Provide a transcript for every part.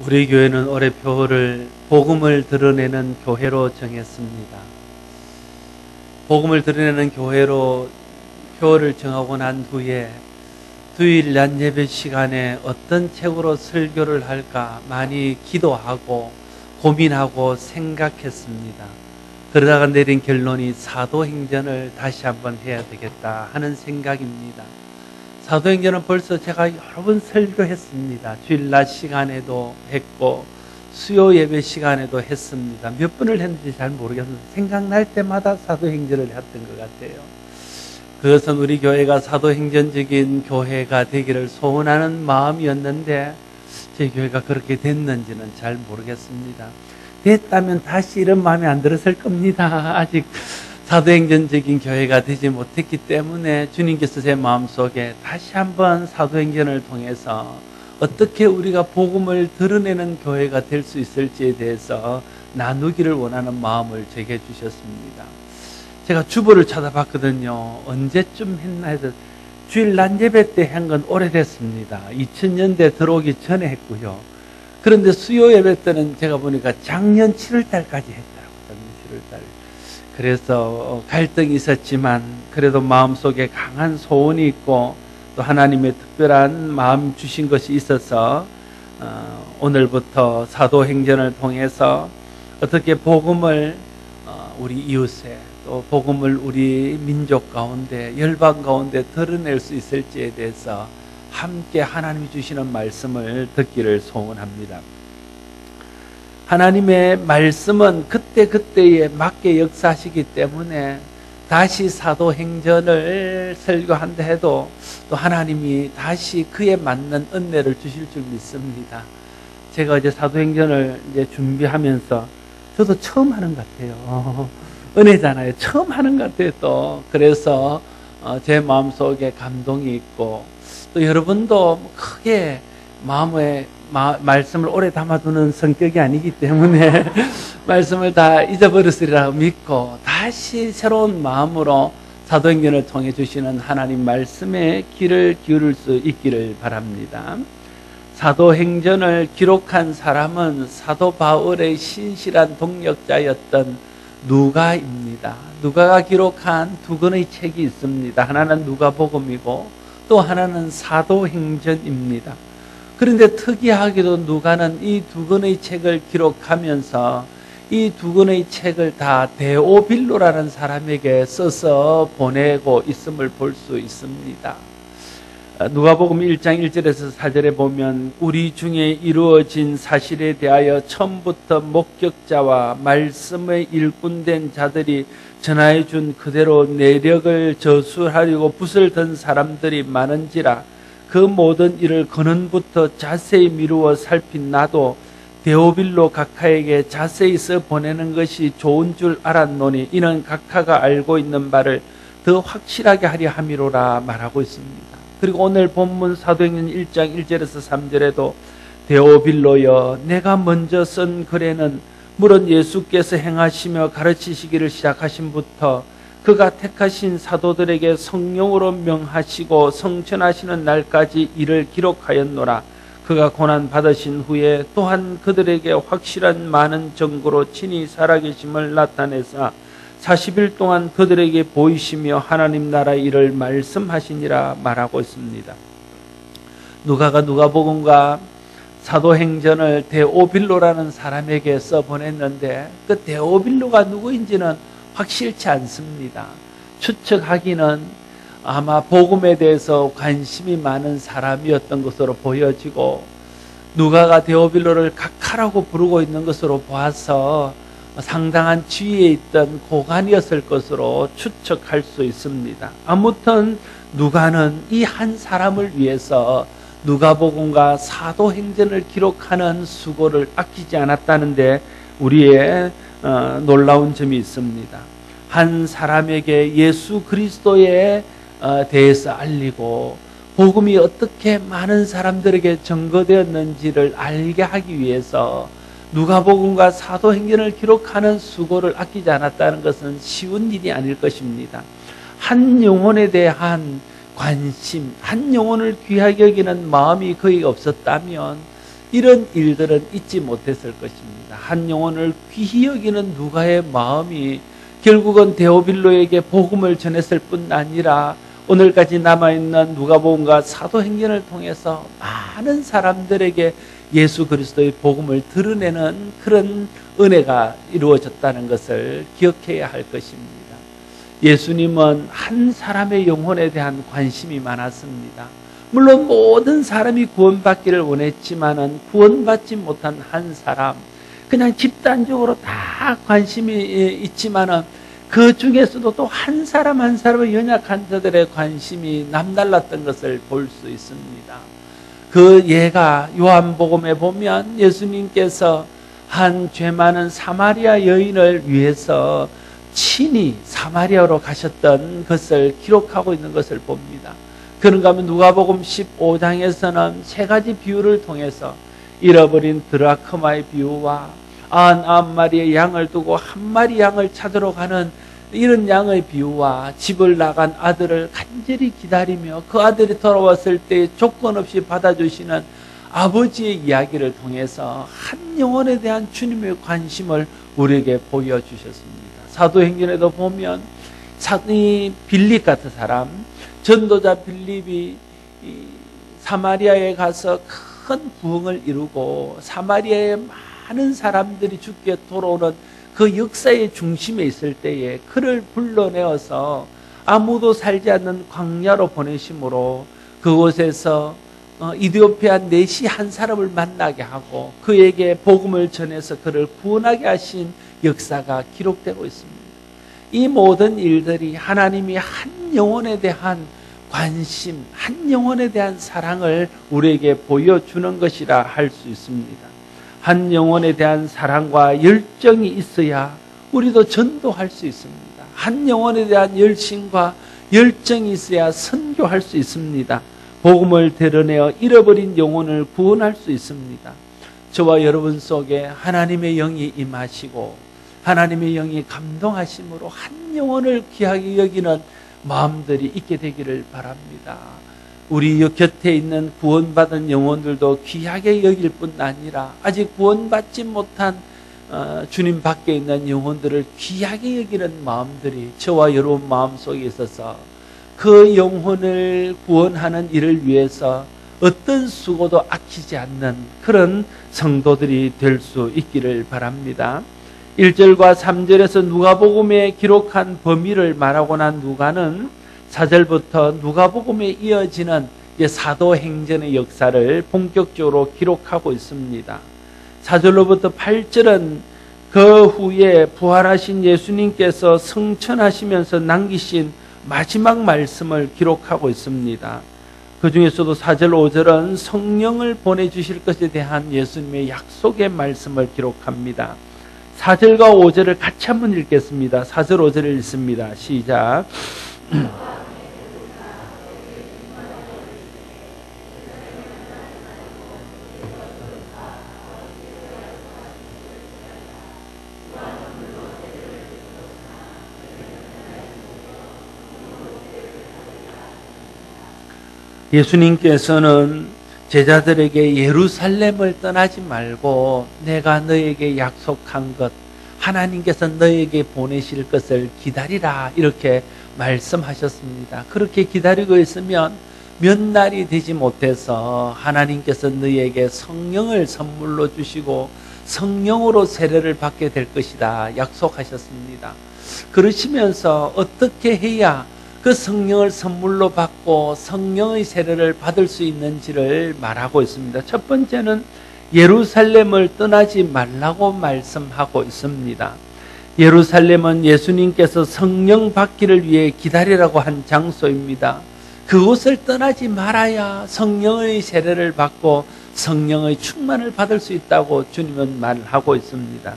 우리 교회는 올해 표를 복음을 드러내는 교회로 정했습니다. 복음을 드러내는 교회로 표를 정하고 난 후에 주일 낮 예배 시간에 어떤 책으로 설교를 할까 많이 기도하고 고민하고 생각했습니다. 그러다가 내린 결론이 사도행전을 다시 한번 해야 되겠다 하는 생각입니다. 사도행전은 벌써 제가 여러 번 설교했습니다. 주일 낮 시간에도 했고 수요 예배 시간에도 했습니다. 몇 번을 했는지 잘 모르겠는데 생각날 때마다 사도행전을 했던 것 같아요. 그것은 우리 교회가 사도행전적인 교회가 되기를 소원하는 마음이었는데 제 교회가 그렇게 됐는지는 잘 모르겠습니다. 됐다면 다시 이런 마음이 안 들었을 겁니다. 아직 사도행전적인 교회가 되지 못했기 때문에 주님께서 제 마음속에 다시 한번 사도행전을 통해서 어떻게 우리가 복음을 드러내는 교회가 될 수 있을지에 대해서 나누기를 원하는 마음을 제게 주셨습니다. 제가 주보를 찾아봤거든요. 언제쯤 했나 해서 주일 낮 예배 때 한 건 오래됐습니다. 2000년대 들어오기 전에 했고요. 그런데 수요 예배 때는 제가 보니까 작년 7월 달까지 했더라고요. 7월 달. 그래서 갈등이 있었지만 그래도 마음속에 강한 소원이 있고 또 하나님의 특별한 마음 주신 것이 있어서 오늘부터 사도행전을 통해서 어떻게 복음을 우리 이웃에 또 복음을 우리 민족 가운데 열방 가운데 드러낼 수 있을지에 대해서 함께 하나님이 주시는 말씀을 듣기를 소원합니다. 하나님의 말씀은 그때그때에 맞게 역사하시기 때문에 다시 사도행전을 설교한다 해도 또 하나님이 다시 그에 맞는 은혜를 주실 줄 믿습니다. 제가 이제 사도행전을 이제 준비하면서 저도 처음 하는 것 같아요. 은혜잖아요. 처음 하는 것 같아요. 또 그래서 제 마음속에 감동이 있고 또 여러분도 크게 마음에 말씀을 오래 담아두는 성격이 아니기 때문에 말씀을 다 잊어버렸으리라 믿고 다시 새로운 마음으로 사도행전을 통해 주시는 하나님 말씀에 귀를 기울일 수 있기를 바랍니다. 사도행전을 기록한 사람은 사도 바울의 신실한 동역자였던 누가입니다. 누가가 기록한 두 권의 책이 있습니다. 하나는 누가복음이고 또 하나는 사도행전입니다. 그런데 특이하게도 누가는 이 두 권의 책을 기록하면서 이 두 권의 책을 다 데오빌로라는 사람에게 써서 보내고 있음을 볼 수 있습니다. 누가복음 1장 1절에서 4절에 보면 우리 중에 이루어진 사실에 대하여 처음부터 목격자와 말씀의 일꾼된 자들이 전하여 준 그대로 내력을 저술하려고 붓을 든 사람들이 많은지라 그 모든 일을 근원부터 자세히 미루어 살핀 나도 데오빌로 각하에게 자세히 써 보내는 것이 좋은 줄 알았노니 이는 각하가 알고 있는 바를 더 확실하게 하려 함이로라 말하고 있습니다. 그리고 오늘 본문 사도행전 1장 1절에서 3절에도 데오빌로여 내가 먼저 쓴 글에는 물론 예수께서 행하시며 가르치시기를 시작하신부터 그가 택하신 사도들에게 성령으로 명하시고 성천하시는 날까지 이를 기록하였노라. 그가 고난 받으신 후에 또한 그들에게 확실한 많은 증거로 친히 살아계심을 나타내사 40일 동안 그들에게 보이시며 하나님 나라 일을 말씀하시니라 말하고 있습니다. 누가가 누가복음과 사도행전을 데오빌로라는 사람에게 써보냈는데 그 데오빌로가 누구인지는 확실치 않습니다. 추측하기는 아마 복음에 대해서 관심이 많은 사람이었던 것으로 보여지고 누가가 데오빌로를 각하라고 부르고 있는 것으로 보아서 상당한 지위에 있던 고관이었을 것으로 추측할 수 있습니다. 아무튼 누가는 이 한 사람을 위해서 누가복음과 사도행전을 기록하는 수고를 아끼지 않았다는데 우리의 놀라운 점이 있습니다. 한 사람에게 예수 그리스도에 대해서 알리고 복음이 어떻게 많은 사람들에게 전거되었는지를 알게 하기 위해서 누가복음과 사도행전을 기록하는 수고를 아끼지 않았다는 것은 쉬운 일이 아닐 것입니다. 한 영혼에 대한 관심, 한 영혼을 귀하게 여기는 마음이 거의 없었다면 이런 일들은 잊지 못했을 것입니다. 한 영혼을 귀히 여기는 누가의 마음이 결국은 데오빌로에게 복음을 전했을 뿐 아니라 오늘까지 남아있는 누가복음과 사도행전을 통해서 많은 사람들에게 예수 그리스도의 복음을 드러내는 그런 은혜가 이루어졌다는 것을 기억해야 할 것입니다. 예수님은 한 사람의 영혼에 대한 관심이 많았습니다. 물론 모든 사람이 구원받기를 원했지만은 구원받지 못한 한 사람, 그냥 집단적으로 다 관심이 있지만은 그 중에서도 또 한 사람 한 사람의 연약한 자들의 관심이 남달랐던 것을 볼 수 있습니다. 그 예가 요한복음에 보면 예수님께서 한 죄 많은 사마리아 여인을 위해서 친히 사마리아로 가셨던 것을 기록하고 있는 것을 봅니다. 그런가 하면 누가복음 15장에서는 세 가지 비유를 통해서 잃어버린 드라크마의 비유와 99마리의 양을 두고 한 마리 양을 찾으러 가는 이런 양의 비유와 집을 나간 아들을 간절히 기다리며 그 아들이 돌아왔을 때 조건 없이 받아주시는 아버지의 이야기를 통해서 한 영혼에 대한 주님의 관심을 우리에게 보여주셨습니다. 사도행전에도 보면 이 빌립 같은 사람, 전도자 빌립이 사마리아에 가서 큰 부흥을 이루고 사마리아에 많은 사람들이 주께 돌아오는 그 역사의 중심에 있을 때에 그를 불러내어서 아무도 살지 않는 광야로 보내심으로 그곳에서 이디오피아 내시 한 사람을 만나게 하고 그에게 복음을 전해서 그를 구원하게 하신 역사가 기록되고 있습니다. 이 모든 일들이 하나님이 한 영혼에 대한 관심, 한 영혼에 대한 사랑을 우리에게 보여주는 것이라 할 수 있습니다. 한 영혼에 대한 사랑과 열정이 있어야 우리도 전도할 수 있습니다. 한 영혼에 대한 열심과 열정이 있어야 선교할 수 있습니다. 복음을 드러내어 잃어버린 영혼을 구원할 수 있습니다. 저와 여러분 속에 하나님의 영이 임하시고 하나님의 영이 감동하심으로 한 영혼을 귀하게 여기는 마음들이 있게 되기를 바랍니다. 우리 곁에 있는 구원받은 영혼들도 귀하게 여길 뿐 아니라 아직 구원받지 못한 주님 밖에 있는 영혼들을 귀하게 여기는 마음들이 저와 여러분 마음속에 있어서 그 영혼을 구원하는 일을 위해서 어떤 수고도 아끼지 않는 그런 성도들이 될 수 있기를 바랍니다. 1절과 3절에서 누가복음에 기록한 범위를 말하고 난 누가는 4절부터 누가복음에 이어지는 사도행전의 역사를 본격적으로 기록하고 있습니다. 4절로부터 8절은 그 후에 부활하신 예수님께서 성천하시면서 남기신 마지막 말씀을 기록하고 있습니다. 그 중에서도 4절, 5절은 성령을 보내주실 것에 대한 예수님의 약속의 말씀을 기록합니다. 4절과 5절을 같이 한번 읽겠습니다. 4절, 5절을 읽습니다. 시작. 예수님께서는 제자들에게 예루살렘을 떠나지 말고 내가 너에게 약속한 것, 하나님께서 너에게 보내실 것을 기다리라 이렇게 말씀하셨습니다. 그렇게 기다리고 있으면 몇 날이 되지 못해서 하나님께서 너에게 성령을 선물로 주시고 성령으로 세례를 받게 될 것이다 약속하셨습니다. 그러시면서 어떻게 해야 그 성령을 선물로 받고 성령의 세례를 받을 수 있는지를 말하고 있습니다. 첫 번째는 예루살렘을 떠나지 말라고 말씀하고 있습니다. 예루살렘은 예수님께서 성령 받기를 위해 기다리라고 한 장소입니다. 그곳을 떠나지 말아야 성령의 세례를 받고 성령의 충만을 받을 수 있다고 주님은 말하고 있습니다.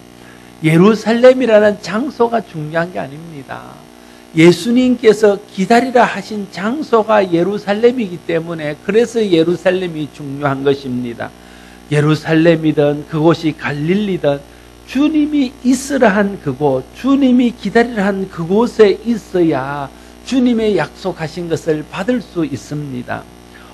예루살렘이라는 장소가 중요한 게 아닙니다. 예수님께서 기다리라 하신 장소가 예루살렘이기 때문에 그래서 예루살렘이 중요한 것입니다. 예루살렘이든 그곳이 갈릴리든 주님이 있으라 한 그곳, 주님이 기다리라 한 그곳에 있어야 주님의 약속하신 것을 받을 수 있습니다.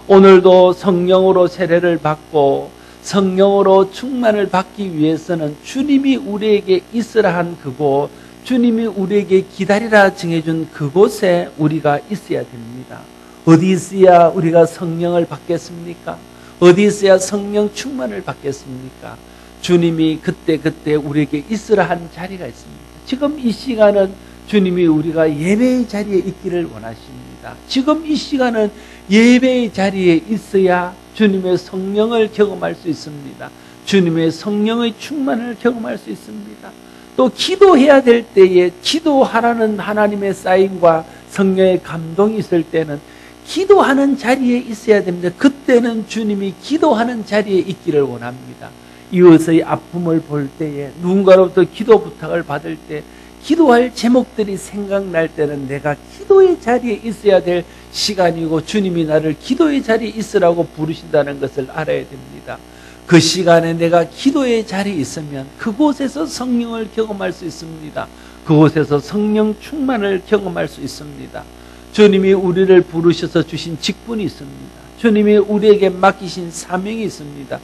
오늘도 성령으로 세례를 받고 성령으로 충만을 받기 위해서는 주님이 우리에게 있으라 한 그곳, 주님이 우리에게 기다리라 정해준 그곳에 우리가 있어야 됩니다. 어디 있어야 우리가 성령을 받겠습니까? 어디 있어야 성령 충만을 받겠습니까? 주님이 그때 우리에게 있으라 한 자리가 있습니다. 지금 이 시간은 주님이 우리가 예배의 자리에 있기를 원하십니다. 지금 이 시간은 예배의 자리에 있어야 주님의 성령을 경험할 수 있습니다. 주님의 성령의 충만을 경험할 수 있습니다. 또 기도해야 될 때에 기도하라는 하나님의 사인과 성령의 감동이 있을 때는 기도하는 자리에 있어야 됩니다. 그때는 주님이 기도하는 자리에 있기를 원합니다. 이웃의 아픔을 볼 때에 누군가로부터 기도 부탁을 받을 때 기도할 제목들이 생각날 때는 내가 기도의 자리에 있어야 될 시간이고 주님이 나를 기도의 자리에 있으라고 부르신다는 것을 알아야 됩니다. 그 시간에 내가 기도의 자리에 있으면 그곳에서 성령을 경험할 수 있습니다. 그곳에서 성령 충만을 경험할 수 있습니다. 주님이 우리를 부르셔서 주신 직분이 있습니다. 주님이 우리에게 맡기신 사명이 있습니다.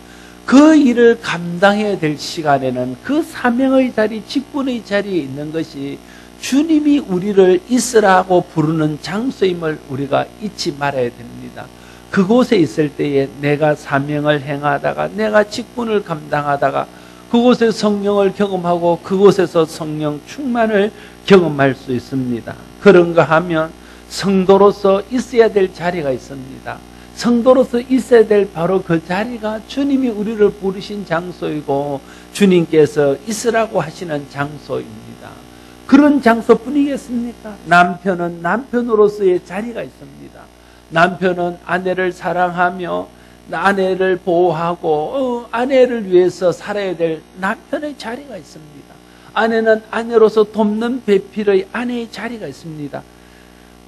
그 일을 감당해야 될 시간에는 그 사명의 자리, 직분의 자리에 있는 것이 주님이 우리를 있으라고 부르는 장소임을 우리가 잊지 말아야 됩니다. 그곳에 있을 때에 내가 사명을 행하다가 내가 직분을 감당하다가 그곳에 성령을 경험하고 그곳에서 성령 충만을 경험할 수 있습니다. 그런가 하면 성도로서 있어야 될 자리가 있습니다. 성도로서 있어야 될 바로 그 자리가 주님이 우리를 부르신 장소이고 주님께서 있으라고 하시는 장소입니다. 그런 장소뿐이겠습니까? 남편은 남편으로서의 자리가 있습니다. 남편은 아내를 사랑하며 아내를 보호하고 아내를 위해서 살아야 될 남편의 자리가 있습니다. 아내는 아내로서 돕는 배필의 아내의 자리가 있습니다.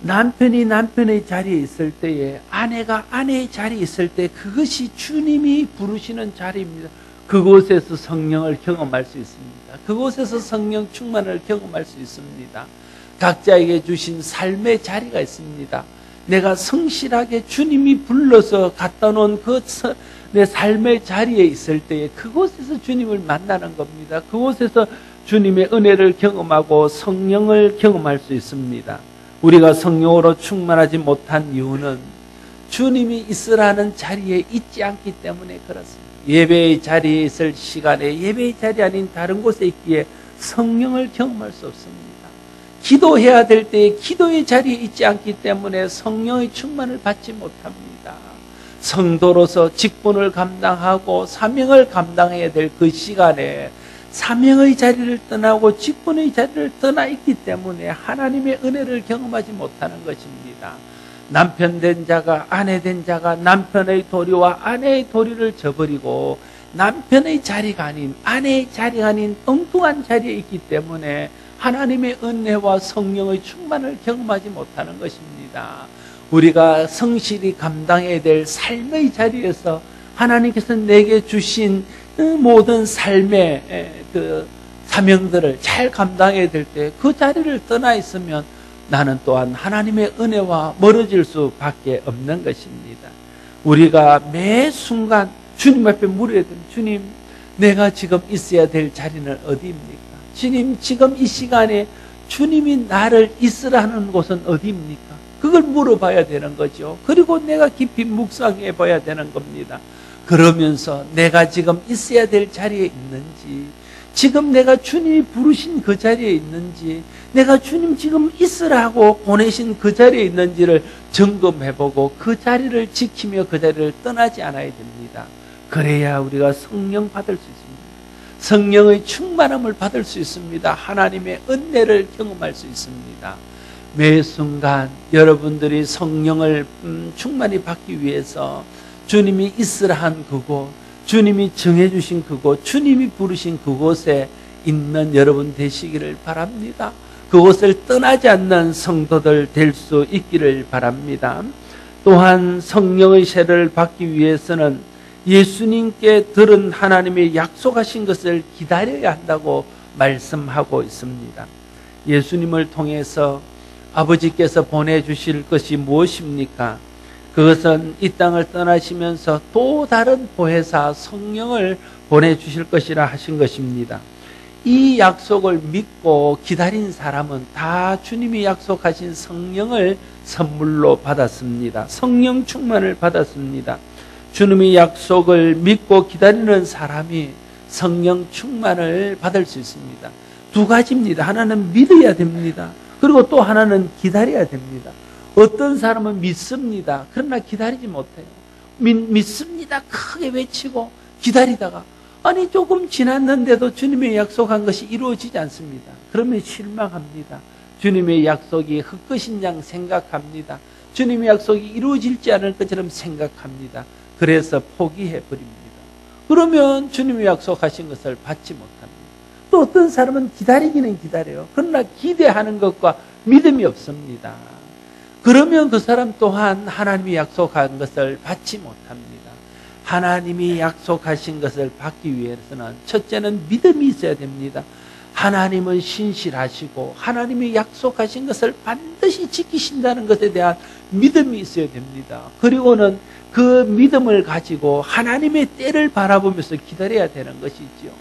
남편이 남편의 자리에 있을 때에 아내가 아내의 자리에 있을 때 그것이 주님이 부르시는 자리입니다. 그곳에서 성령을 경험할 수 있습니다. 그곳에서 성령 충만을 경험할 수 있습니다. 각자에게 주신 삶의 자리가 있습니다. 내가 성실하게 주님이 불러서 갖다 놓은 내 삶의 자리에 있을 때에 그곳에서 주님을 만나는 겁니다. 그곳에서 주님의 은혜를 경험하고 성령을 경험할 수 있습니다. 우리가 성령으로 충만하지 못한 이유는 주님이 있으라는 자리에 있지 않기 때문에 그렇습니다. 예배의 자리에 있을 시간에 예배의 자리 아닌 다른 곳에 있기에 성령을 경험할 수 없습니다. 기도해야 될 때에 기도의 자리에 있지 않기 때문에 성령의 충만을 받지 못합니다. 성도로서 직분을 감당하고 사명을 감당해야 될 그 시간에 사명의 자리를 떠나고 직분의 자리를 떠나 있기 때문에 하나님의 은혜를 경험하지 못하는 것입니다. 남편 된 자가 아내 된 자가 남편의 도리와 아내의 도리를 저버리고 남편의 자리가 아닌 아내의 자리가 아닌 엉뚱한 자리에 있기 때문에 하나님의 은혜와 성령의 충만을 경험하지 못하는 것입니다. 우리가 성실히 감당해야 될 삶의 자리에서 하나님께서 내게 주신 모든 삶의 그 사명들을 잘 감당해야 될 때 그 자리를 떠나 있으면 나는 또한 하나님의 은혜와 멀어질 수밖에 없는 것입니다. 우리가 매 순간 주님 앞에 물어야 됩니다. 주님, 내가 지금 있어야 될 자리는 어디입니까? 주님, 지금 이 시간에 주님이 나를 있으라 하는 곳은 어디입니까? 그걸 물어봐야 되는 거죠. 그리고 내가 깊이 묵상해 봐야 되는 겁니다. 그러면서 내가 지금 있어야 될 자리에 있는지, 지금 내가 주님이 부르신 그 자리에 있는지, 내가 주님 지금 있으라고 보내신 그 자리에 있는지를 점검해보고 그 자리를 지키며 그 자리를 떠나지 않아야 됩니다. 그래야 우리가 성령 받을 수 있습니다. 성령의 충만함을 받을 수 있습니다. 하나님의 은혜를 경험할 수 있습니다. 매 순간 여러분들이 성령을 충만히 받기 위해서 주님이 있으라 한 그곳, 주님이 정해주신 그곳, 주님이 부르신 그곳에 있는 여러분 되시기를 바랍니다. 그곳을 떠나지 않는 성도들 될 수 있기를 바랍니다. 또한 성령의 세례를 받기 위해서는 예수님께 들은 하나님의 약속하신 것을 기다려야 한다고 말씀하고 있습니다. 예수님을 통해서 아버지께서 보내주실 것이 무엇입니까? 그것은 이 땅을 떠나시면서 또 다른 보혜사 성령을 보내주실 것이라 하신 것입니다. 이 약속을 믿고 기다린 사람은 다 주님이 약속하신 성령을 선물로 받았습니다. 성령 충만을 받았습니다. 주님의 약속을 믿고 기다리는 사람이 성령 충만을 받을 수 있습니다. 두 가지입니다. 하나는 믿어야 됩니다. 그리고 또 하나는 기다려야 됩니다. 어떤 사람은 믿습니다. 그러나 기다리지 못해요. 믿습니다. 크게 외치고 기다리다가 아니 조금 지났는데도 주님의 약속한 것이 이루어지지 않습니다. 그러면 실망합니다. 주님의 약속이 헛것인 양 생각합니다. 주님의 약속이 이루어질지 않을 것처럼 생각합니다. 그래서 포기해 버립니다. 그러면 주님의 약속하신 것을 받지 못합니다. 또 어떤 사람은 기다리기는 기다려요. 그러나 기대하는 것과 믿음이 없습니다. 그러면 그 사람 또한 하나님이 약속한 것을 받지 못합니다. 하나님이 약속하신 것을 받기 위해서는 첫째는 믿음이 있어야 됩니다. 하나님은 신실하시고 하나님이 약속하신 것을 반드시 지키신다는 것에 대한 믿음이 있어야 됩니다. 그리고는 그 믿음을 가지고 하나님의 때를 바라보면서 기다려야 되는 것이지요.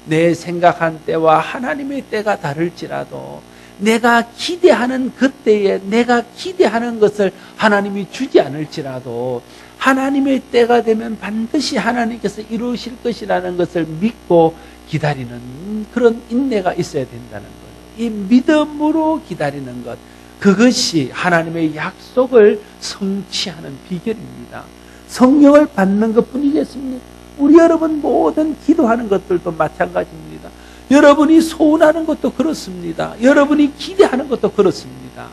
내 생각한 때와 하나님의 때가 다를지라도 내가 기대하는 그때에 내가 기대하는 것을 하나님이 주지 않을지라도 하나님의 때가 되면 반드시 하나님께서 이루실 것이라는 것을 믿고 기다리는 그런 인내가 있어야 된다는 거예요. 이 믿음으로 기다리는 것, 그것이 하나님의 약속을 성취하는 비결입니다. 성령을 받는 것뿐이겠습니까? 우리 여러분 모든 기도하는 것들도 마찬가지입니다. 여러분이 소원하는 것도 그렇습니다. 여러분이 기대하는 것도 그렇습니다.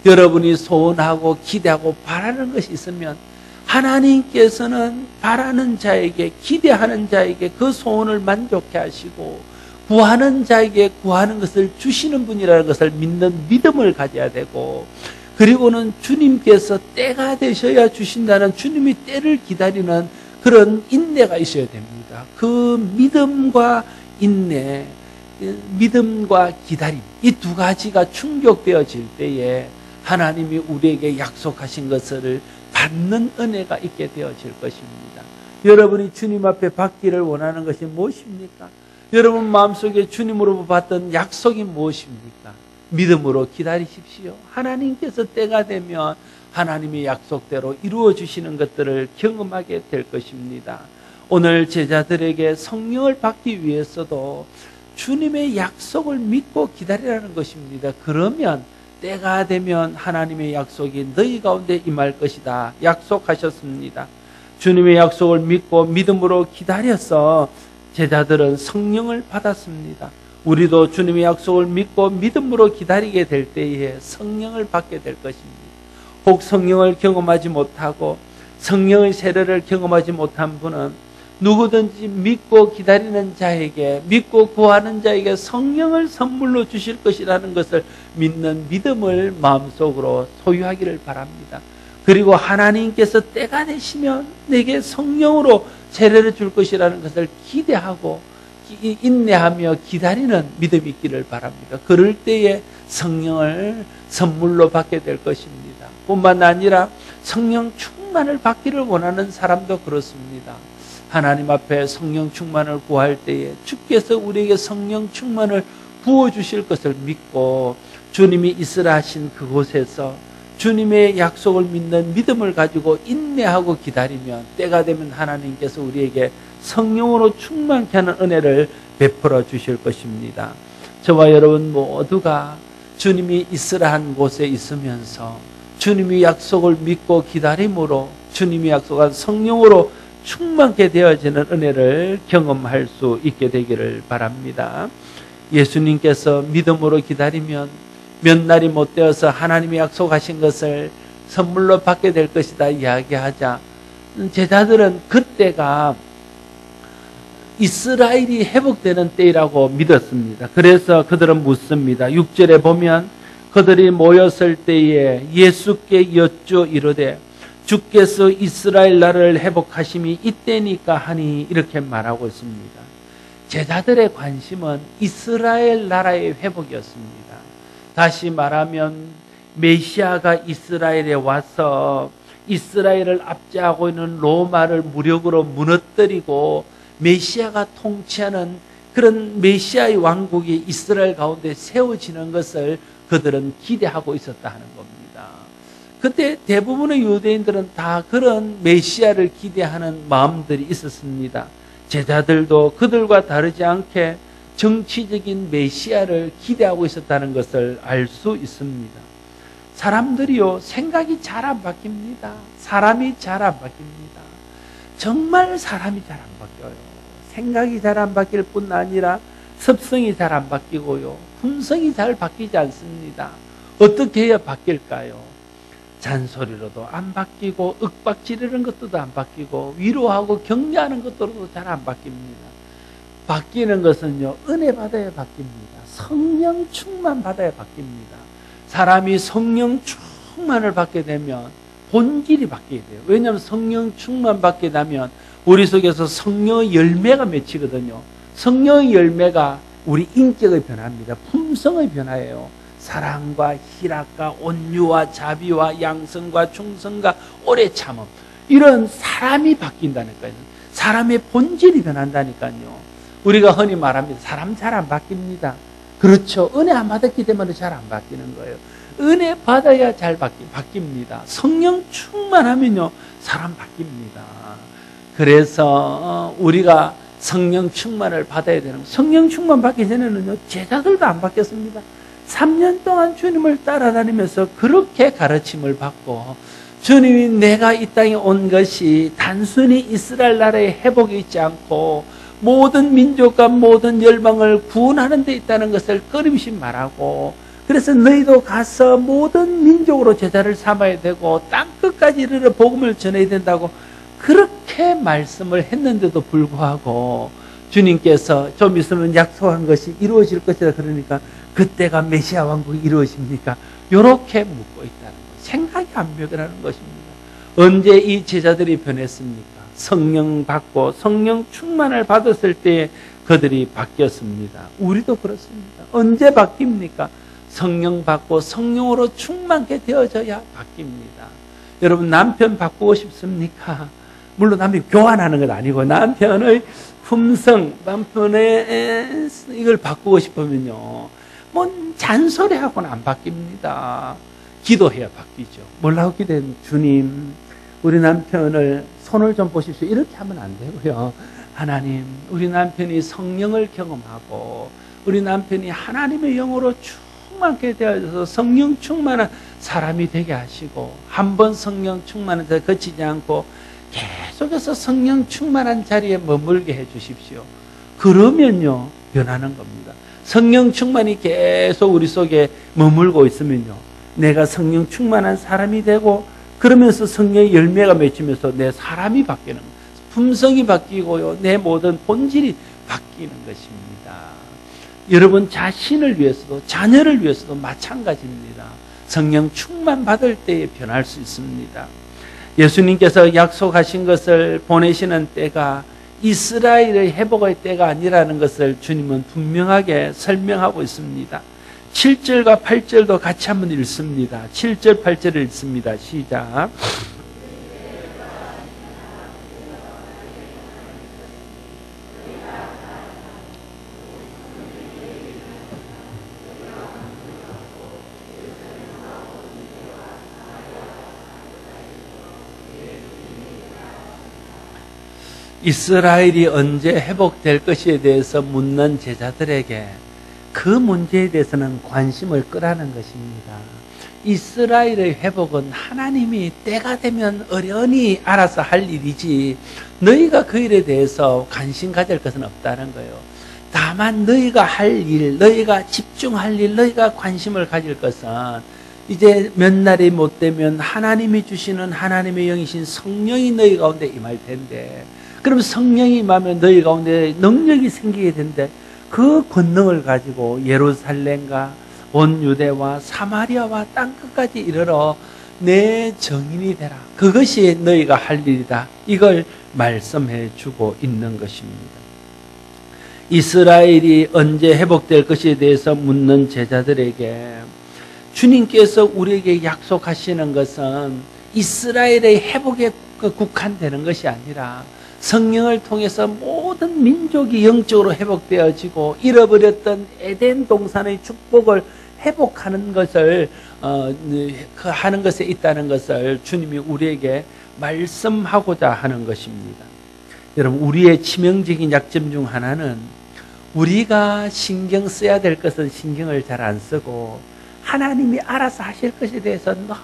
여러분이 소원하고 기대하고 바라는 것이 있으면 하나님께서는 바라는 자에게 기대하는 자에게 그 소원을 만족해 하시고 구하는 자에게 구하는 것을 주시는 분이라는 것을 믿는 믿음을 가져야 되고 그리고는 주님께서 때가 되셔야 주신다는 주님이 때를 기다리는 그런 인내가 있어야 됩니다. 그 믿음과 인내, 믿음과 기다림 이 두 가지가 충족되어질 때에 하나님이 우리에게 약속하신 것을 받는 은혜가 있게 되어질 것입니다. 여러분이 주님 앞에 받기를 원하는 것이 무엇입니까? 여러분 마음속에 주님으로 받던 약속이 무엇입니까? 믿음으로 기다리십시오. 하나님께서 때가 되면 하나님의 약속대로 이루어 주시는 것들을 경험하게 될 것입니다. 오늘 제자들에게 성령을 받기 위해서도 주님의 약속을 믿고 기다리라는 것입니다. 그러면 때가 되면 하나님의 약속이 너희 가운데 임할 것이다 약속하셨습니다. 주님의 약속을 믿고 믿음으로 기다려서 제자들은 성령을 받았습니다. 우리도 주님의 약속을 믿고 믿음으로 기다리게 될 때에 성령을 받게 될 것입니다. 혹 성령을 경험하지 못하고 성령의 세례를 경험하지 못한 분은 누구든지 믿고 기다리는 자에게 믿고 구하는 자에게 성령을 선물로 주실 것이라는 것을 믿는 믿음을 마음속으로 소유하기를 바랍니다. 그리고 하나님께서 때가 되시면 내게 성령으로 세례를 줄 것이라는 것을 기대하고 인내하며 기다리는 믿음이 있기를 바랍니다. 그럴 때에 성령을 선물로 받게 될 것입니다. 뿐만 아니라 성령 충만을 받기를 원하는 사람도 그렇습니다. 하나님 앞에 성령 충만을 구할 때에 주께서 우리에게 성령 충만을 부어주실 것을 믿고 주님이 있으라 하신 그곳에서 주님의 약속을 믿는 믿음을 가지고 인내하고 기다리면 때가 되면 하나님께서 우리에게 성령으로 충만케 하는 은혜를 베풀어 주실 것입니다. 저와 여러분 모두가 주님이 있으라 한 곳에 있으면서 주님의 약속을 믿고 기다림으로 주님이 약속한 성령으로 충만케 되어지는 은혜를 경험할 수 있게 되기를 바랍니다. 예수님께서 믿음으로 기다리면 몇 날이 못 되어서 하나님이 약속하신 것을 선물로 받게 될 것이다 이야기하자 제자들은 그때가 이스라엘이 회복되는 때라고 믿었습니다. 그래서 그들은 묻습니다. 6절에 보면 그들이 모였을 때에 예수께 여쭈어 이르되 주께서 이스라엘 나라를 회복하심이 이때니까 하니 이렇게 말하고 있습니다. 제자들의 관심은 이스라엘 나라의 회복이었습니다. 다시 말하면 메시아가 이스라엘에 와서 이스라엘을 압제하고 있는 로마를 무력으로 무너뜨리고 메시아가 통치하는 그런 메시아의 왕국이 이스라엘 가운데 세워지는 것을 그들은 기대하고 있었다 하는 겁니다. 그때 대부분의 유대인들은 다 그런 메시아를 기대하는 마음들이 있었습니다. 제자들도 그들과 다르지 않게 정치적인 메시아를 기대하고 있었다는 것을 알 수 있습니다. 사람들이요, 생각이 잘 안 바뀝니다. 사람이 잘 안 바뀝니다. 정말 사람이 잘 안 바뀌어요. 생각이 잘 안 바뀔 뿐 아니라 습성이 잘 안 바뀌고요, 품성이 잘 바뀌지 않습니다. 어떻게 해야 바뀔까요? 잔소리로도 안 바뀌고, 윽박 지르는 것도 안 바뀌고, 위로하고 격려하는 것으로도 잘 안 바뀝니다. 바뀌는 것은요, 은혜 받아야 바뀝니다. 성령 충만 받아야 바뀝니다. 사람이 성령 충만을 받게 되면 본질이 바뀌게 돼요. 왜냐하면 성령 충만 받게 되면 우리 속에서 성령의 열매가 맺히거든요. 성령의 열매가 우리 인격의 변화입니다. 품성의 변화예요. 사랑과 희락과 온유와 자비와 양성과 충성과 오래 참음, 이런 사람이 바뀐다니까요. 사람의 본질이 변한다니까요. 우리가 흔히 말합니다. 사람 잘 안 바뀝니다. 그렇죠. 은혜 안 받았기 때문에 잘 안 바뀌는 거예요. 은혜 받아야 잘 바뀝니다. 성령 충만하면요, 사람 바뀝니다. 그래서 우리가 성령 충만을 받아야 되는 거예요. 성령 충만 받기 전에는요, 제자들도 안 바뀌었습니다. 3년 동안 주님을 따라다니면서 그렇게 가르침을 받고, 주님이 내가 이 땅에 온 것이 단순히 이스라엘 나라의 회복이 있지 않고 모든 민족과 모든 열방을 구원하는 데 있다는 것을 끊임없이 말하고, 그래서 너희도 가서 모든 민족으로 제자를 삼아야 되고 땅끝까지 이르러 복음을 전해야 된다고 그렇게 말씀을 했는데도 불구하고 주님께서 좀 있으면 약속한 것이 이루어질 것이다 그러니까 그때가 메시아 왕국이 이루어집니까? 이렇게 묻고 있다는 거예요. 생각이 안 변하는 것입니다. 언제 이 제자들이 변했습니까? 성령 받고 성령 충만을 받았을 때 그들이 바뀌었습니다. 우리도 그렇습니다. 언제 바뀝니까? 성령 받고 성령으로 충만케 되어져야 바뀝니다. 여러분, 남편 바꾸고 싶습니까? 물론 남편이 교환하는 건 아니고 남편의 품성, 남편의 이걸 바꾸고 싶으면요, 뭐 잔소리하고는 안 바뀝니다. 기도해야 바뀌죠. 뭐라고 기도해요? 주님, 우리 남편을 손을 좀 보십시오. 이렇게 하면 안 되고요. 하나님, 우리 남편이 성령을 경험하고 우리 남편이 하나님의 영으로 충만케 되어져서 성령 충만한 사람이 되게 하시고, 한 번 성령 충만한 데 거치지 않고 계속해서 성령 충만한 자리에 머물게 해 주십시오. 그러면요, 변하는 겁니다. 성령 충만이 계속 우리 속에 머물고 있으면요, 내가 성령 충만한 사람이 되고, 그러면서 성령의 열매가 맺히면서 내 사람이 바뀌는 거예요. 품성이 바뀌고요, 내 모든 본질이 바뀌는 것입니다. 여러분 자신을 위해서도 자녀를 위해서도 마찬가지입니다. 성령 충만 받을 때에 변할 수 있습니다. 예수님께서 약속하신 것을 보내시는 때가 이스라엘의 회복의 때가 아니라는 것을 주님은 분명하게 설명하고 있습니다. 7절과 8절도 같이 한번 읽습니다. 7절, 8절을 읽습니다. 시작. 이스라엘이 언제 회복될 것에 대해서 묻는 제자들에게 그 문제에 대해서는 관심을 끄라는 것입니다. 이스라엘의 회복은 하나님이 때가 되면 어련히 알아서 할 일이지 너희가 그 일에 대해서 관심 가질 것은 없다는 거예요. 다만 너희가 할 일, 너희가 집중할 일, 너희가 관심을 가질 것은 이제 몇 날이 못 되면 하나님이 주시는 하나님의 영이신 성령이 너희 가운데 임할 텐데, 그럼 성령이 임하면 너희 가운데 능력이 생기게 되는데, 그 권능을 가지고 예루살렘과 온 유대와 사마리아와 땅끝까지 이르러 내 증인이 되라. 그것이 너희가 할 일이다. 이걸 말씀해 주고 있는 것입니다. 이스라엘이 언제 회복될 것에 대해서 묻는 제자들에게 주님께서 우리에게 약속하시는 것은 이스라엘의 회복에 국한되는 것이 아니라 성령을 통해서 모든 민족이 영적으로 회복되어지고 잃어버렸던 에덴 동산의 축복을 회복하는 것을 하는 것에 있다는 것을 주님이 우리에게 말씀하고자 하는 것입니다. 여러분, 우리의 치명적인 약점 중 하나는 우리가 신경 써야 될 것은 신경을 잘 안 쓰고 하나님이 알아서 하실 것에 대해서 너무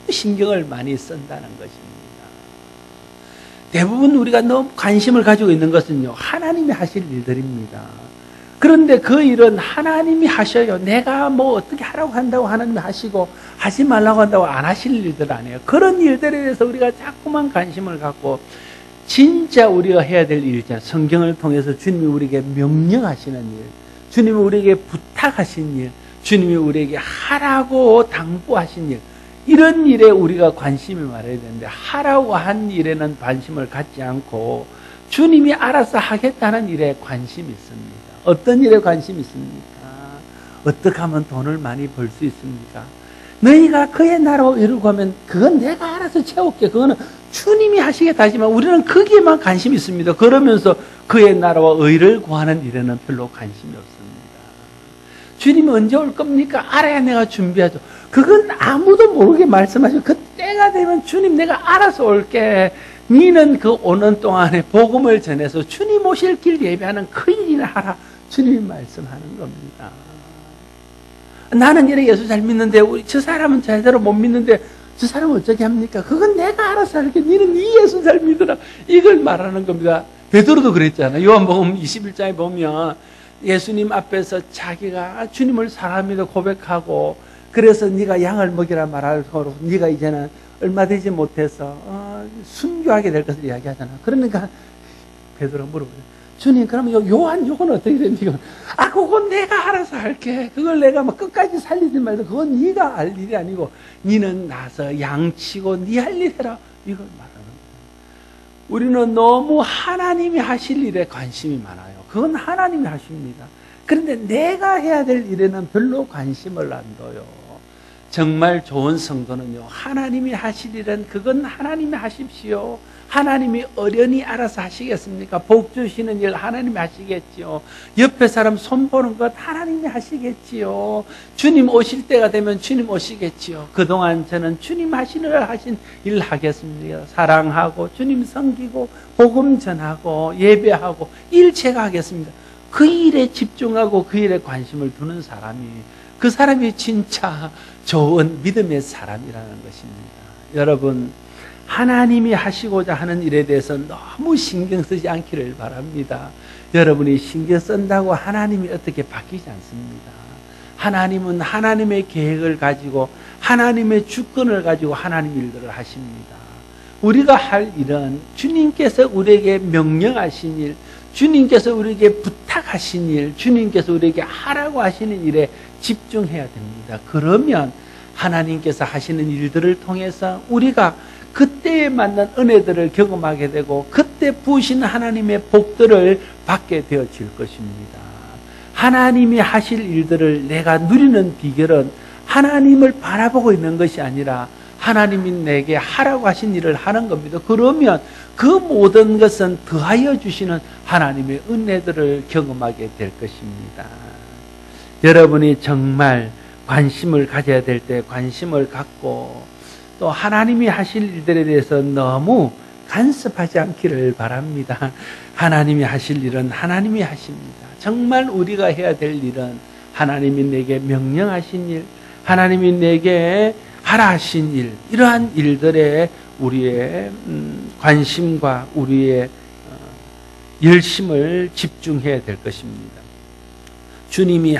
신경을 많이 쓴다는 것입니다. 대부분 우리가 너무 관심을 가지고 있는 것은요, 하나님이 하실 일들입니다. 그런데 그 일은 하나님이 하셔요. 내가 뭐 어떻게 하라고 한다고 하나님이 하시고 하지 말라고 한다고 안 하실 일들 아니에요. 그런 일들에 대해서 우리가 자꾸만 관심을 갖고 진짜 우리가 해야 될 일이잖아요. 성경을 통해서 주님이 우리에게 명령하시는 일, 주님이 우리에게 부탁하신 일, 주님이 우리에게 하라고 당부하신 일, 이런 일에 우리가 관심이 많아야 되는데 하라고 한 일에는 관심을 갖지 않고 주님이 알아서 하겠다는 일에 관심이 있습니다. 어떤 일에 관심이 있습니까? 어떻게 하면 돈을 많이 벌 수 있습니까? 너희가 그의 나라로 이루고 하면 그건 내가 알아서 채울게. 그거는 주님이 하시겠다 하지만 우리는 거기에만 관심이 있습니다. 그러면서 그의 나라와 의를 구하는 일에는 별로 관심이 없습니다. 주님이 언제 올 겁니까? 알아야 내가 준비하죠. 그건 아무도 모르게 말씀하시고 그 때가 되면 주님 내가 알아서 올게. 니는 그 오는 동안에 복음을 전해서 주님 오실 길 예배하는 그 일이나 하라. 주님이 말씀하는 겁니다. 나는 이래 예수 잘 믿는데 저 사람은 제대로 못 믿는데 저 사람은 어떻게 합니까? 그건 내가 알아서 할게. 니는 네 예수 잘 믿으라. 이걸 말하는 겁니다. 베드로도 그랬잖아요. 요한복음 21장에 보면 예수님 앞에서 자기가 주님을 사랑합니다 고백하고 그래서 네가 양을 먹이라 말하고 네가 이제는 얼마 되지 못해서 순교하게 될 것을 이야기하잖아. 그러니까 베드로가 물어보죠. 주님, 그러면 요한 요건 어떻게 됩니까? 그건 내가 알아서 할게. 그걸 내가 막 끝까지 살리지 말고 그건 네가 알 일이 아니고 니는 나서 양치고 네 할 일 해라. 이걸 말하는 거예요. 우리는 너무 하나님이 하실 일에 관심이 많아요. 그건 하나님이 하십니다. 그런데 내가 해야 될 일에는 별로 관심을 안 둬요. 정말 좋은 성도는요, 하나님이 하실 일은 그건 하나님이 하십시오. 하나님이 어련히 알아서 하시겠습니까? 복 주시는 일 하나님이 하시겠지요. 옆에 사람 손 보는 것 하나님이 하시겠지요. 주님 오실 때가 되면 주님 오시겠지요. 그동안 저는 주님 하신 일 하겠습니다. 사랑하고 주님 섬기고 복음 전하고 예배하고 일 제가 하겠습니다. 그 일에 집중하고 그 일에 관심을 두는 사람이 그 사람이 진짜 좋은 믿음의 사람이라는 것입니다. 여러분, 하나님이 하시고자 하는 일에 대해서 너무 신경 쓰지 않기를 바랍니다. 여러분이 신경 쓴다고 하나님이 어떻게 바뀌지 않습니다. 하나님은 하나님의 계획을 가지고 하나님의 주권을 가지고 하나님 일들을 하십니다. 우리가 할 일은 주님께서 우리에게 명령하신 일, 주님께서 우리에게 부탁하신 일, 주님께서 우리에게 하라고 하시는 일에 집중해야 됩니다. 그러면 하나님께서 하시는 일들을 통해서 우리가 그때에 맞는 은혜들을 경험하게 되고 그때 부으시는 하나님의 복들을 받게 되어질 것입니다. 하나님이 하실 일들을 내가 누리는 비결은 하나님을 바라보고 있는 것이 아니라 하나님이 내게 하라고 하신 일을 하는 겁니다. 그러면 그 모든 것은 더하여 주시는 하나님의 은혜들을 경험하게 될 것입니다. 여러분이 정말 관심을 가져야 될 때 관심을 갖고 또 하나님이 하실 일들에 대해서 너무 간섭하지 않기를 바랍니다. 하나님이 하실 일은 하나님이 하십니다. 정말 우리가 해야 될 일은 하나님이 내게 명령하신 일, 하나님이 내게 하라 하신 일, 이러한 일들에 우리의 관심과 우리의 열심을 집중해야 될 것입니다. 주님이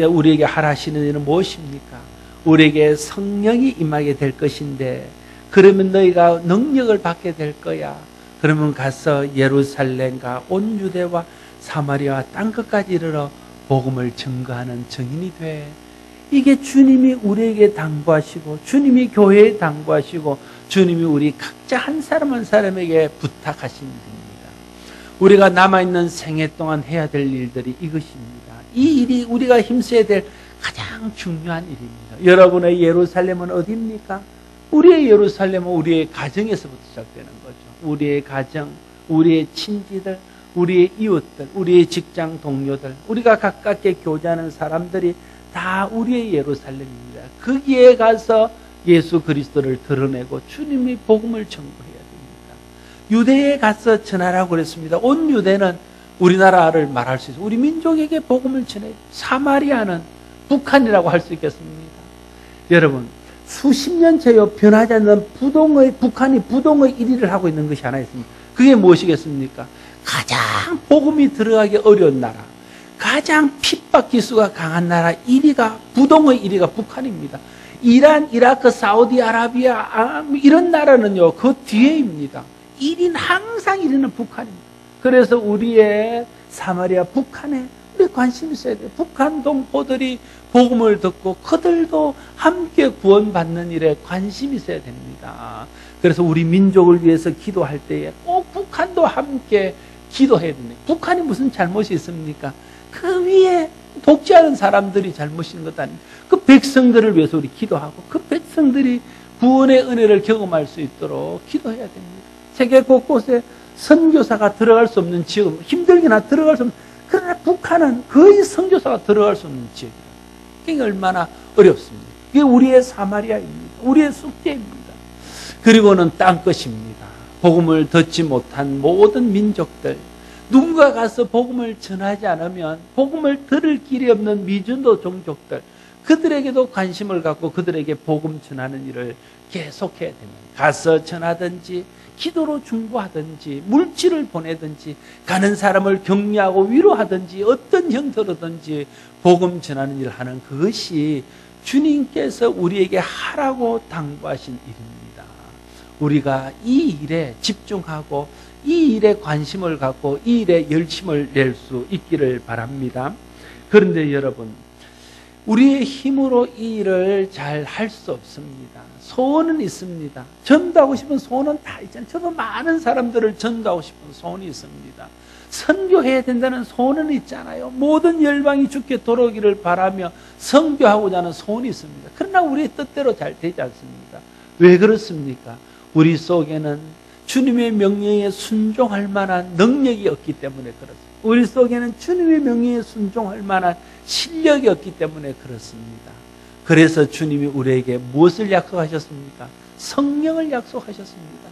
우리에게 하라 하시는 일은 무엇입니까? 우리에게 성령이 임하게 될 것인데 그러면 너희가 능력을 받게 될 거야. 그러면 가서 예루살렘과 온 유대와 사마리아와 땅끝까지 이르러 복음을 증거하는 증인이 돼. 이게 주님이 우리에게 당부하시고 주님이 교회에 당부하시고 주님이 우리 각자 한 사람 한 사람에게 부탁하신 일입니다. 우리가 남아있는 생애 동안 해야 될 일들이 이것입니다. 이 일이 우리가 힘써야 될 가장 중요한 일입니다. 여러분의 예루살렘은 어디입니까? 우리의 예루살렘은 우리의 가정에서부터 시작되는 거죠. 우리의 가정, 우리의 친지들, 우리의 이웃들, 우리의 직장 동료들, 우리가 가깝게 교제하는 사람들이 다 우리의 예루살렘입니다. 거기에 가서 예수 그리스도를 드러내고 주님의 복음을 전거해야 됩니다. 유대에 가서 전하라고 그랬습니다. 온 유대는 우리나라를 말할 수 있어요. 우리 민족에게 복음을 전해요. 사마리아는 북한이라고 할 수 있겠습니다. 여러분, 수십 년째요 변하지 않는 북한이 부동의 1위를 하고 있는 것이 하나 있습니다. 그게 무엇이겠습니까? 가장 복음이 들어가기 어려운 나라, 가장 핍박 기수가 강한 나라 1위가, 부동의 1위가 북한입니다. 이란, 이라크, 사우디아라비아 이런 나라는요 그 뒤에입니다. 1위는 항상 1위는 북한입니다. 그래서 우리의 사마리아 북한에 우리 관심이 있어야 돼요. 북한 동포들이 복음을 듣고 그들도 함께 구원받는 일에 관심이 있어야 됩니다. 그래서 우리 민족을 위해서 기도할 때에 꼭 북한도 함께 기도해야 됩니다. 북한이 무슨 잘못이 있습니까? 그 위에 독재하는 사람들이 잘못인 것 아닙니까? 그 백성들을 위해서 우리 기도하고 그 백성들이 구원의 은혜를 경험할 수 있도록 기도해야 됩니다. 세계 곳곳에 선교사가 들어갈 수 없는 지역, 힘들게나 들어갈 수 없는, 그러나 북한은 거의 선교사가 들어갈 수 없는 지역이에요. 그게 얼마나 어렵습니다. 그게 우리의 사마리아입니다. 우리의 숙제입니다. 그리고는 땅끝입니다. 복음을 듣지 못한 모든 민족들, 누군가 가서 복음을 전하지 않으면 복음을 들을 길이 없는 미전도 종족들, 그들에게도 관심을 갖고 그들에게 복음 전하는 일을 계속해야 됩니다. 가서 전하든지 기도로 중보하든지 물질을 보내든지 가는 사람을 격려하고 위로하든지 어떤 형태로든지 복음 전하는 일을 하는 그것이 주님께서 우리에게 하라고 당부하신 일입니다. 우리가 이 일에 집중하고 이 일에 관심을 갖고 이 일에 열심을 낼 수 있기를 바랍니다. 그런데 여러분, 우리의 힘으로 이 일을 잘 할 수 없습니다. 소원은 있습니다. 전도하고 싶은 소원은 다 있잖아요. 저도 많은 사람들을 전도하고 싶은 소원이 있습니다. 선교해야 된다는 소원은 있잖아요. 모든 열방이 주께 돌아오기를 바라며 선교하고자 하는 소원이 있습니다. 그러나 우리의 뜻대로 잘 되지 않습니다. 왜 그렇습니까? 우리 속에는 주님의 명령에 순종할 만한 능력이 없기 때문에 그렇습니다. 우리 속에는 주님의 명령에 순종할 만한 실력이 없기 때문에 그렇습니다. 그래서 주님이 우리에게 무엇을 약속하셨습니까? 성령을 약속하셨습니다.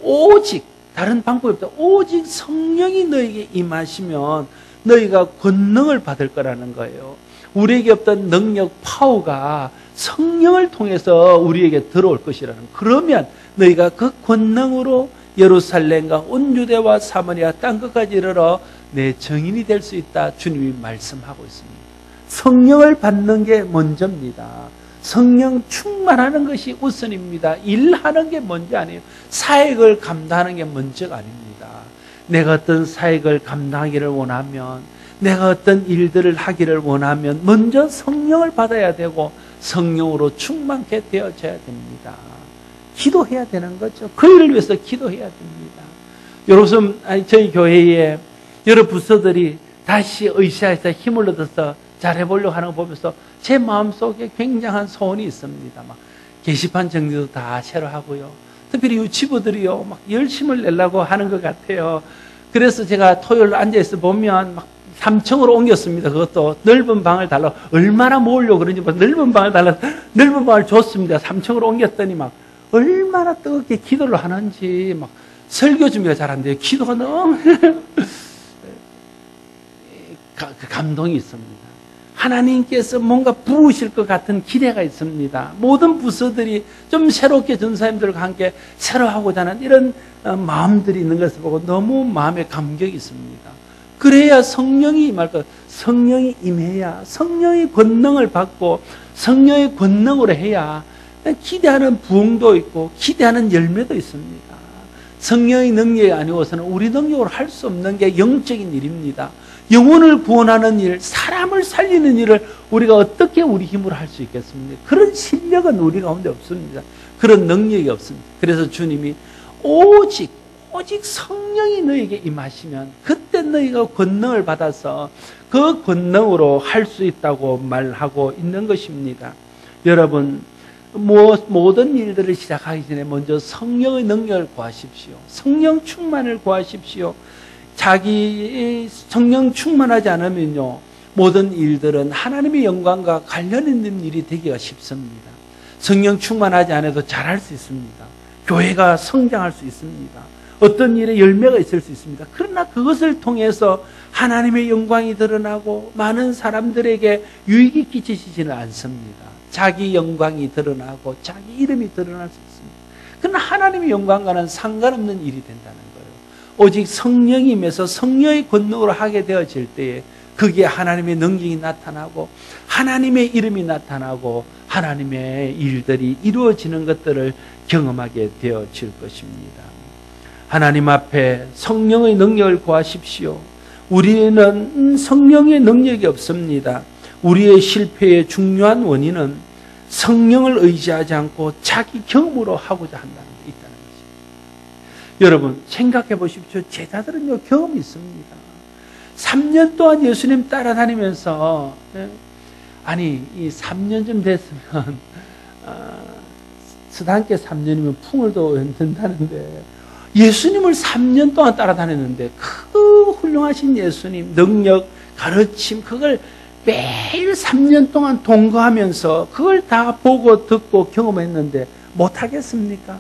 오직 다른 방법이 없다. 오직 성령이 너에게 임하시면 너희가 권능을 받을 거라는 거예요. 우리에게 없던 능력, 파워가 성령을 통해서 우리에게 들어올 것이라는, 그러면 너희가 그 권능으로 예루살렘과 온 유대와 사마리아 땅끝까지 이르러 내 증인이 될 수 있다. 주님이 말씀하고 있습니다. 성령을 받는 게 먼저입니다. 성령 충만하는 것이 우선입니다. 일하는 게 먼저 아니에요. 사역을 감당하는 게 먼저가 아닙니다. 내가 어떤 사역을 감당하기를 원하면, 내가 어떤 일들을 하기를 원하면 먼저 성령을 받아야 되고 성령으로 충만케 되어져야 됩니다. 기도해야 되는 거죠. 그 일을 위해서 기도해야 됩니다. 요즘 저희 교회에 여러 부서들이 다시 의시해서 힘을 얻어서 잘해보려고 하는 거 보면서 제 마음속에 굉장한 소원이 있습니다. 막 게시판 정리도 다 새로 하고요. 특별히 유치부들이요, 막 열심을 내려고 하는 것 같아요. 그래서 제가 토요일 앉아있어 보면 막 3층으로 옮겼습니다. 그것도 넓은 방을 달라고. 얼마나 모으려고 그런지 넓은 방을 달라고. 넓은 방을 줬습니다. 3층으로 옮겼더니 막 얼마나 뜨겁게 기도를 하는지, 막 설교 준비가 잘 안 돼요. 기도가 너무 감동이 있습니다. 하나님께서 뭔가 부으실 것 같은 기대가 있습니다. 모든 부서들이 좀 새롭게 전사님들과 함께 새로 하고자 하는 이런 마음들이 있는 것을 보고 너무 마음에 감격이 있습니다. 그래야 성령이 임할 것, 성령이 임해야, 성령의 권능을 받고 성령의 권능으로 해야 기대하는 부흥도 있고 기대하는 열매도 있습니다. 성령의 능력이 아니고서는 우리 능력으로 할 수 없는 게 영적인 일입니다. 영혼을 구원하는 일, 사람을 살리는 일을 우리가 어떻게 우리 힘으로 할 수 있겠습니까? 그런 실력은 우리 가운데 없습니다. 그런 능력이 없습니다. 그래서 주님이 오직 성령이 너에게 임하시면 그때 너희가 권능을 받아서 그 권능으로 할 수 있다고 말하고 있는 것입니다. 여러분, 모든 일들을 시작하기 전에 먼저 성령의 능력을 구하십시오. 성령 충만을 구하십시오. 자기 성령 충만하지 않으면요, 모든 일들은 하나님의 영광과 관련 있는 일이 되기가 쉽습니다. 성령 충만하지 않아도 잘할 수 있습니다. 교회가 성장할 수 있습니다. 어떤 일에 열매가 있을 수 있습니다. 그러나 그것을 통해서 하나님의 영광이 드러나고 많은 사람들에게 유익이 끼치지는 않습니다. 자기 영광이 드러나고 자기 이름이 드러날 수 있습니다. 그러나 하나님의 영광과는 상관없는 일이 된다는 거예요. 오직 성령이 임해서 성령의 권능으로 하게 되어질 때에 거기에 하나님의 능력이 나타나고 하나님의 이름이 나타나고 하나님의 일들이 이루어지는 것들을 경험하게 되어질 것입니다. 하나님 앞에 성령의 능력을 구하십시오. 우리는 성령의 능력이 없습니다. 우리의 실패의 중요한 원인은 성령을 의지하지 않고 자기 경험으로 하고자 한다는 게 있다는 것입니다. 여러분 생각해 보십시오. 제자들은요, 경험이 있습니다. 3년 동안 예수님 따라다니면서, 아니 이 3년쯤 됐으면 스단께 3년이면 풍을도 된다는데 예수님을 3년 동안 따라다녔는데 그 훌륭하신 예수님 능력, 가르침, 그걸 매일 3년 동안 동거하면서 그걸 다 보고 듣고 경험했는데 못하겠습니까?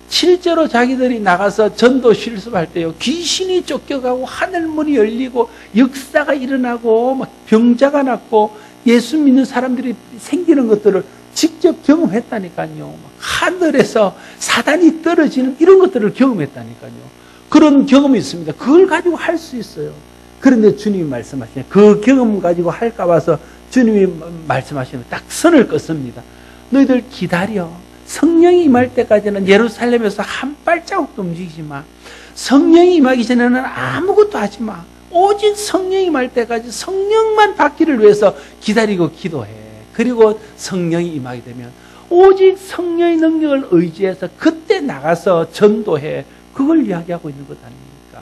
실제로 자기들이 나가서 전도 실습할 때요, 귀신이 쫓겨가고 하늘문이 열리고 역사가 일어나고 막 병자가 낫고 예수 믿는 사람들이 생기는 것들을 직접 경험했다니까요. 하늘에서 사단이 떨어지는 이런 것들을 경험했다니까요. 그런 경험이 있습니다. 그걸 가지고 할 수 있어요. 그런데 주님이 말씀하시네. 그 경험 가지고 할까 봐서 주님이 말씀하시면 딱 선을 껐습니다. 너희들 기다려. 성령이 임할 때까지는 예루살렘에서 한 발자국도 움직이지 마. 성령이 임하기 전에는 아무것도 하지 마. 오직 성령이 임할 때까지 성령만 받기를 위해서 기다리고 기도해. 그리고 성령이 임하게 되면 오직 성령의 능력을 의지해서 그때 나가서 전도해. 그걸 이야기하고 있는 것 아닙니까?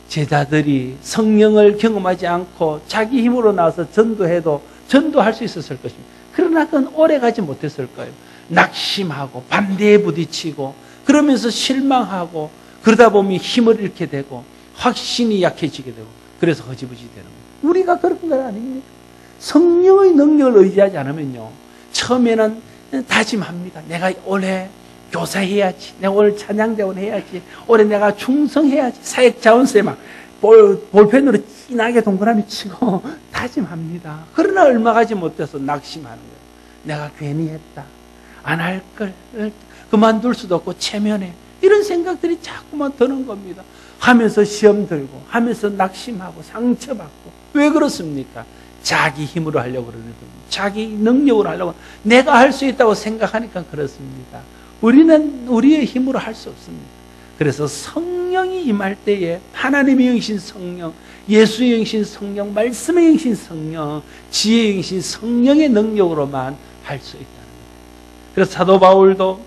제자들이 성령을 경험하지 않고 자기 힘으로 나와서 전도해도 전도할 수 있었을 것입니다. 그러나 그건 오래가지 못했을 거예요. 낙심하고 반대에 부딪히고 그러면서 실망하고 그러다 보면 힘을 잃게 되고 확신이 약해지게 되고 그래서 허지부지 되는 거예요. 우리가 그런 건 아닙니까? 성령의 능력을 의지하지 않으면요, 처음에는 다짐합니다. 내가 올해 교사해야지, 내가 오늘 찬양대원 해야지, 올해 내가 충성해야지, 사역자원서에 막 볼펜으로 진하게 동그라미 치고 다짐합니다. 그러나 얼마 가지 못해서 낙심하는 거예요. 내가 괜히 했다, 안 할 걸, 그만둘 수도 없고 체면해, 이런 생각들이 자꾸만 드는 겁니다. 하면서 시험 들고 하면서 낙심하고 상처받고. 왜 그렇습니까? 자기 힘으로 하려고 그러는 겁니다. 자기 능력으로 하려고, 내가 할 수 있다고 생각하니까 그렇습니다. 우리는 우리의 힘으로 할 수 없습니다. 그래서 성령이 임할 때에 하나님의 영신 성령, 예수의 영신 성령, 말씀의 영신 성령, 지혜의 영신 성령의 능력으로만 할 수 있다는 거예요. 그래서 사도 바울도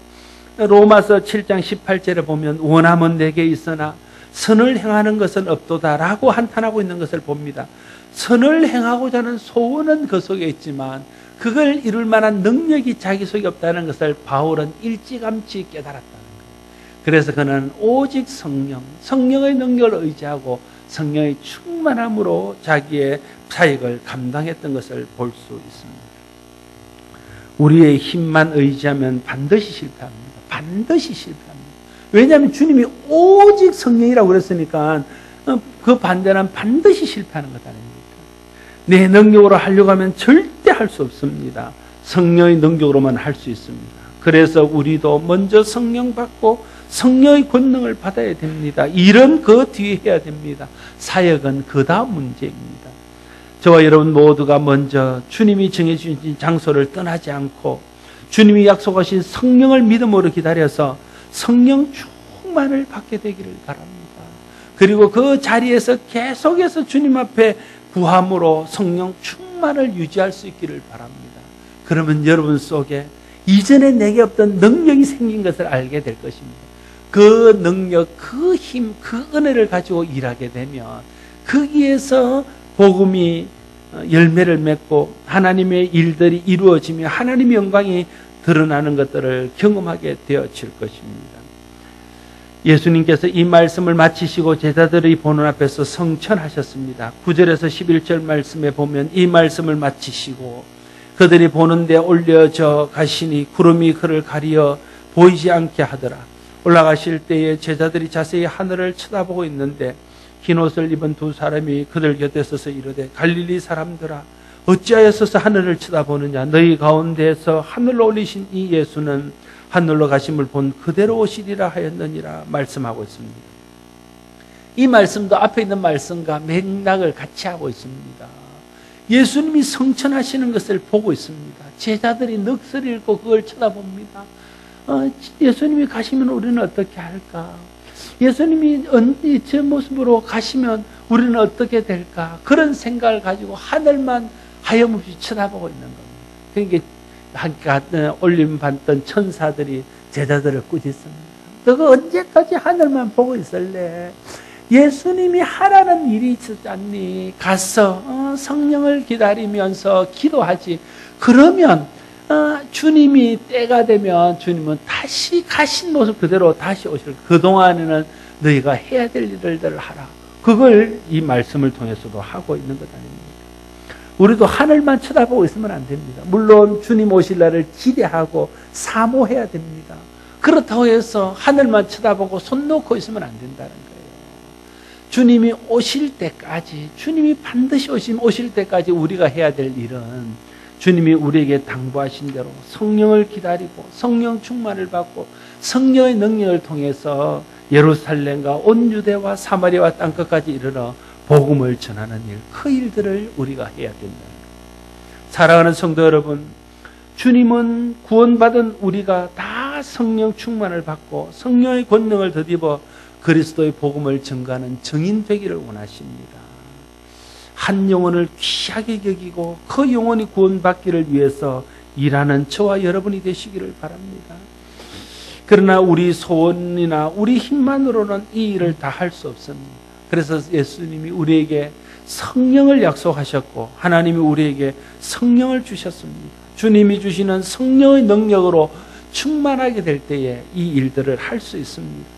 로마서 7장 18절에 보면 원함은 내게 있으나 선을 행하는 것은 없도다라고 한탄하고 있는 것을 봅니다. 선을 행하고자 하는 소원은 그 속에 있지만 그걸 이룰 만한 능력이 자기 속에 없다는 것을 바울은 일찌감치 깨달았다는 거예요. 그래서 그는 오직 성령, 성령의 능력을 의지하고 성령의 충만함으로 자기의 사역을 감당했던 것을 볼 수 있습니다. 우리의 힘만 의지하면 반드시 실패합니다. 반드시 실패합니다. 왜냐하면 주님이 오직 성령이라고 그랬으니까 그 반대는 반드시 실패하는 것 아닙니까? 내 능력으로 하려고 하면 절대 할 수 없습니다. 성령의 능력으로만 할 수 있습니다. 그래서 우리도 먼저 성령 받고 성령의 권능을 받아야 됩니다. 일은 그 뒤에 해야 됩니다. 사역은 그 다음 문제입니다. 저와 여러분 모두가 먼저 주님이 정해주신 장소를 떠나지 않고 주님이 약속하신 성령을 믿음으로 기다려서 성령 충만을 받게 되기를 바랍니다. 그리고 그 자리에서 계속해서 주님 앞에 구함으로 성령 충만을 유지할 수 있기를 바랍니다. 그러면 여러분 속에 이전에 내게 없던 능력이 생긴 것을 알게 될 것입니다. 그 능력, 그 힘, 그 은혜를 가지고 일하게 되면 거기에서 복음이 열매를 맺고 하나님의 일들이 이루어지며 하나님의 영광이 드러나는 것들을 경험하게 되어질 것입니다. 예수님께서 이 말씀을 마치시고 제자들의 보는 앞에서 성천하셨습니다. 9절에서 11절 말씀에 보면 이 말씀을 마치시고 그들이 보는 데 올려져 가시니 구름이 그를 가리어 보이지 않게 하더라. 올라가실 때에 제자들이 자세히 하늘을 쳐다보고 있는데 흰옷을 입은 두 사람이 그들 곁에 서서 이르되 갈릴리 사람들아 어찌하여서 하늘을 쳐다보느냐. 너희 가운데에서 하늘로 올리신 이 예수는 하늘로 가심을 본 그대로 오시리라 하였느니라 말씀하고 있습니다. 이 말씀도 앞에 있는 말씀과 맥락을 같이 하고 있습니다. 예수님이 성천하시는 것을 보고 있습니다. 제자들이 넋을 잃고 그걸 쳐다봅니다. 예수님이 가시면 우리는 어떻게 할까? 예수님이 저 모습으로 가시면 우리는 어떻게 될까? 그런 생각을 가지고 하늘만 하염없이 쳐다보고 있는 겁니다. 그러니까 올림 받던 천사들이 제자들을 꾸짖습니다. 너가 언제까지 하늘만 보고 있을래? 예수님이 하라는 일이 있었지 않니? 가서 성령을 기다리면서 기도하지. 그러면 주님이 때가 되면 주님은 다시 가신 모습 그대로 다시 오실 거예요. 그동안에는 너희가 해야 될 일들을 하라. 그걸 이 말씀을 통해서도 하고 있는 것 아닙니까? 우리도 하늘만 쳐다보고 있으면 안 됩니다. 물론 주님 오실 날을 기대하고 사모해야 됩니다. 그렇다고 해서 하늘만 쳐다보고 손 놓고 있으면 안 된다는 거예요. 주님이 오실 때까지, 주님이 반드시 오실 때까지 우리가 해야 될 일은 주님이 우리에게 당부하신 대로 성령을 기다리고 성령 충만을 받고 성령의 능력을 통해서 예루살렘과 온 유대와 사마리아와 땅끝까지 이르러 복음을 전하는 일, 그 일들을 우리가 해야 된다. 사랑하는 성도 여러분, 주님은 구원받은 우리가 다 성령 충만을 받고 성령의 권능을 덧입어 그리스도의 복음을 전가하는 증인 되기를 원하십니다. 한 영혼을 귀하게 여기고 그 영혼이 구원받기를 위해서 일하는 저와 여러분이 되시기를 바랍니다. 그러나 우리 소원이나 우리 힘만으로는 이 일을 다 할 수 없습니다. 그래서 예수님이 우리에게 성령을 약속하셨고 하나님이 우리에게 성령을 주셨습니다. 주님이 주시는 성령의 능력으로 충만하게 될 때에 이 일들을 할 수 있습니다.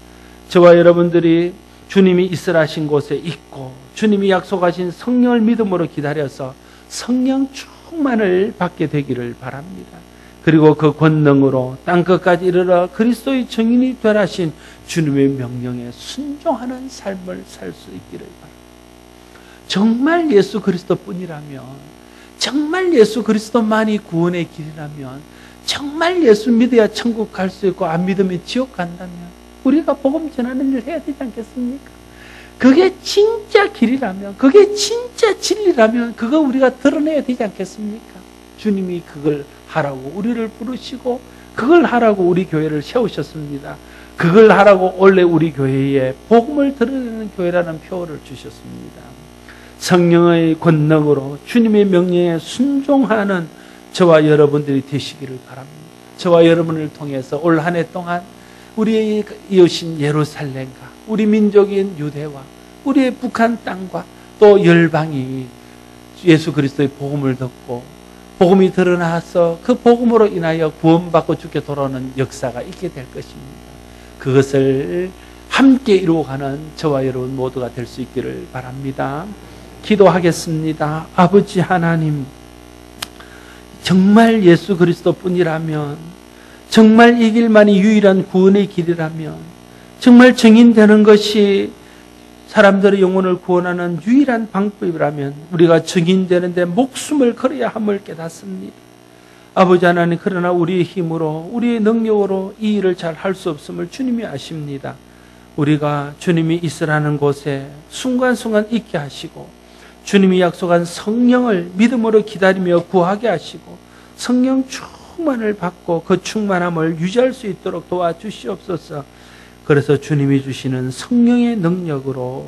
저와 여러분들이 주님이 있으라 하신 곳에 있고 주님이 약속하신 성령을 믿음으로 기다려서 성령 충만을 받게 되기를 바랍니다. 그리고 그 권능으로 땅끝까지 이르러 그리스도의 증인이 되라 하신 주님의 명령에 순종하는 삶을 살 수 있기를 바랍니다. 정말 예수 그리스도뿐이라면, 정말 예수 그리스도만이 구원의 길이라면, 정말 예수 믿어야 천국 갈 수 있고 안 믿으면 지옥 간다면 우리가 복음 전하는 일을 해야 되지 않겠습니까? 그게 진짜 길이라면, 그게 진짜 진리라면 그거 우리가 드러내야 되지 않겠습니까? 주님이 그걸 하라고 우리를 부르시고 그걸 하라고 우리 교회를 세우셨습니다. 그걸 하라고 원래 우리 교회에 복음을 드러내는 교회라는 표어를 주셨습니다. 성령의 권능으로 주님의 명령에 순종하는 저와 여러분들이 되시기를 바랍니다. 저와 여러분을 통해서 올 한 해 동안 우리의 이웃인 예루살렘과 우리 민족인 유대와 우리의 북한 땅과 또 열방이 예수 그리스도의 복음을 듣고 복음이 드러나서 그 복음으로 인하여 구원받고 주께 돌아오는 역사가 있게 될 것입니다. 그것을 함께 이루어가는 저와 여러분 모두가 될 수 있기를 바랍니다. 기도하겠습니다. 아버지 하나님, 정말 예수 그리스도뿐이라면, 정말 이 길만이 유일한 구원의 길이라면, 정말 증인되는 것이 사람들의 영혼을 구원하는 유일한 방법이라면 우리가 증인되는데 목숨을 걸어야 함을 깨닫습니다. 아버지 하나님, 그러나 우리의 힘으로 우리의 능력으로 이 일을 잘 할 수 없음을 주님이 아십니다. 우리가 주님이 있으라는 곳에 순간순간 있게 하시고 주님이 약속한 성령을 믿음으로 기다리며 구하게 하시고 성령 충만을 받고 그 충만함을 유지할 수 있도록 도와주시옵소서. 그래서 주님이 주시는 성령의 능력으로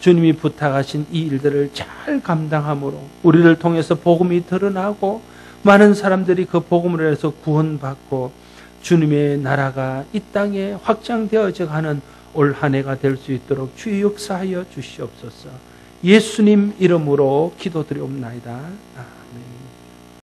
주님이 부탁하신 이 일들을 잘 감당함으로 우리를 통해서 복음이 드러나고 많은 사람들이 그 복음을 해서 구원받고 주님의 나라가 이 땅에 확장되어져 가는 올 한 해가 될 수 있도록 주의 역사하여 주시옵소서. 예수님 이름으로 기도드리옵나이다.